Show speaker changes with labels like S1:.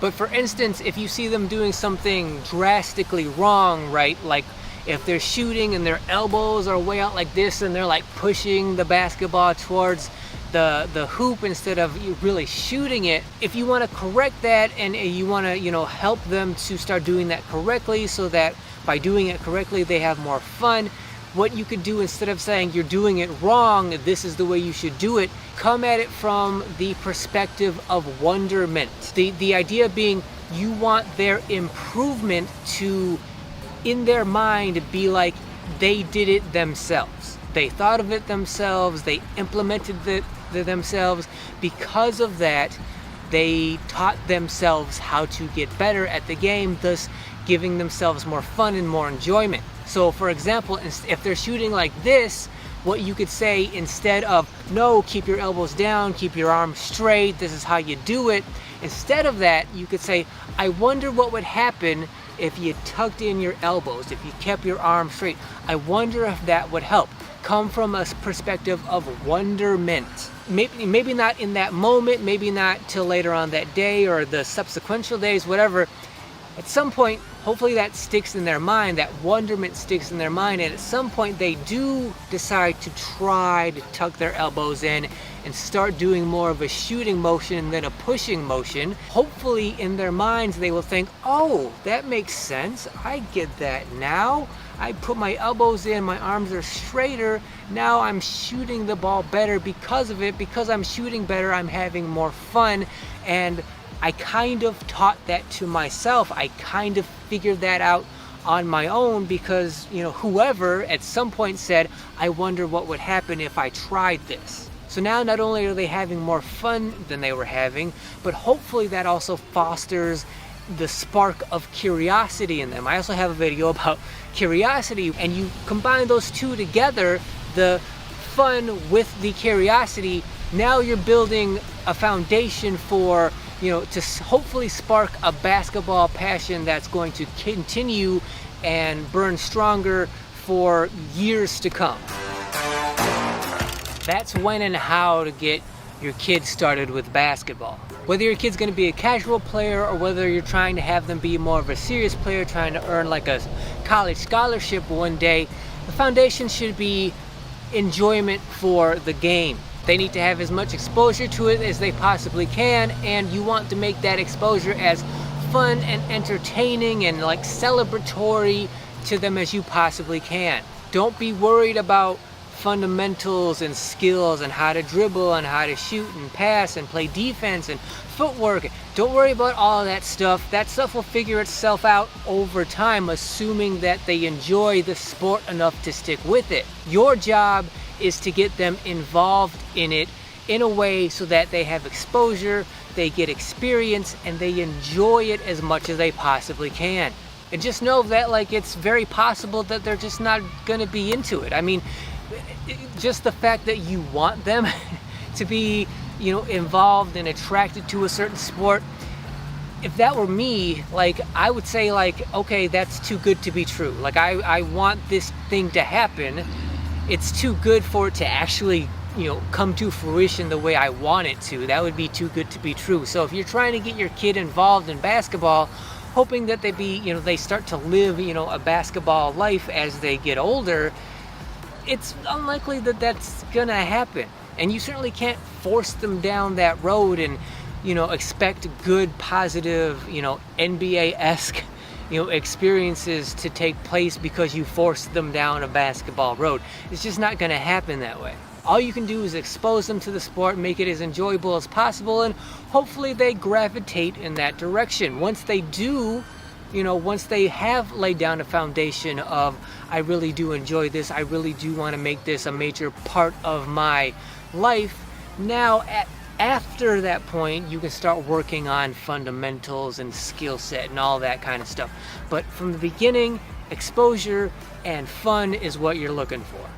S1: But for instance, if you see them doing something drastically wrong, right? Like if they're shooting and their elbows are way out like this and they're like pushing the basketball towards the hoop instead of really shooting it. If you want to correct that and you want to, help them to start doing that correctly so that by doing it correctly, they have more fun. What you could do, instead of saying you're doing it wrong, this is the way you should do it, come at it from the perspective of wonderment. The idea being you want their improvement to, in their mind, be like they did it themselves. They thought of it themselves, they implemented it themselves. Because of that, they taught themselves how to get better at the game, thus giving themselves more fun and more enjoyment. So for example, if they're shooting like this, what you could say instead of, no, keep your elbows down, keep your arms straight, this is how you do it. Instead of that, you could say, I wonder what would happen if you tucked in your elbows, if you kept your arms straight. I wonder if that would help. Come from a perspective of wonderment. Maybe not in that moment, maybe not till later on that day or the subsequent days, whatever. At some point, hopefully that sticks in their mind, that wonderment sticks in their mind, and at some point they do decide to try to tuck their elbows in and start doing more of a shooting motion than a pushing motion. Hopefully in their minds they will think, oh, that makes sense, I get that now. I put my elbows in, my arms are straighter, now I'm shooting the ball better because of it. Because I'm shooting better, I'm having more fun, and I kind of taught that to myself. I kind of figured that out on my own because, whoever at some point said, I wonder what would happen if I tried this. So now not only are they having more fun than they were having, but hopefully that also fosters the spark of curiosity in them. I also have a video about curiosity, and you combine those two together, the fun with the curiosity, now you're building a foundation for to hopefully spark a basketball passion that's going to continue and burn stronger for years to come. That's when and how to get your kids started with basketball. Whether your kid's going to be a casual player or whether you're trying to have them be more of a serious player, trying to earn like a college scholarship one day, the foundation should be enjoyment for the game. They need to have as much exposure to it as they possibly can, and you want to make that exposure as fun and entertaining and like celebratory to them as you possibly can. Don't be worried about fundamentals and skills and how to dribble and how to shoot and pass and play defense and footwork. Don't worry about all of that stuff. That stuff will figure itself out over time, assuming that they enjoy the sport enough to stick with it. Your job is to get them involved in it in a way so that they have exposure, they get experience, and they enjoy it as much as they possibly can. And just know that it's very possible that they're just not going to be into it. I mean, just the fact that you want them to be, involved and attracted to a certain sport, if that were me, I would say okay, that's too good to be true. I want this thing to happen. It's too good for it to actually, come to fruition the way I want it to. That would be too good to be true. So if you're trying to get your kid involved in basketball, hoping that they start to live, a basketball life as they get older, it's unlikely that that's gonna happen. And you certainly can't force them down that road and, expect good, positive, NBA-esque, experiences to take place because you forced them down a basketball road. It's just not going to happen that way. All you can do is expose them to the sport, make it as enjoyable as possible, and hopefully they gravitate in that direction. Once they do, once they have laid down a foundation of, I really do enjoy this, I really do want to make this a major part of my life, now after that point, you can start working on fundamentals and skill set and all that kind of stuff. But from the beginning, exposure and fun is what you're looking for.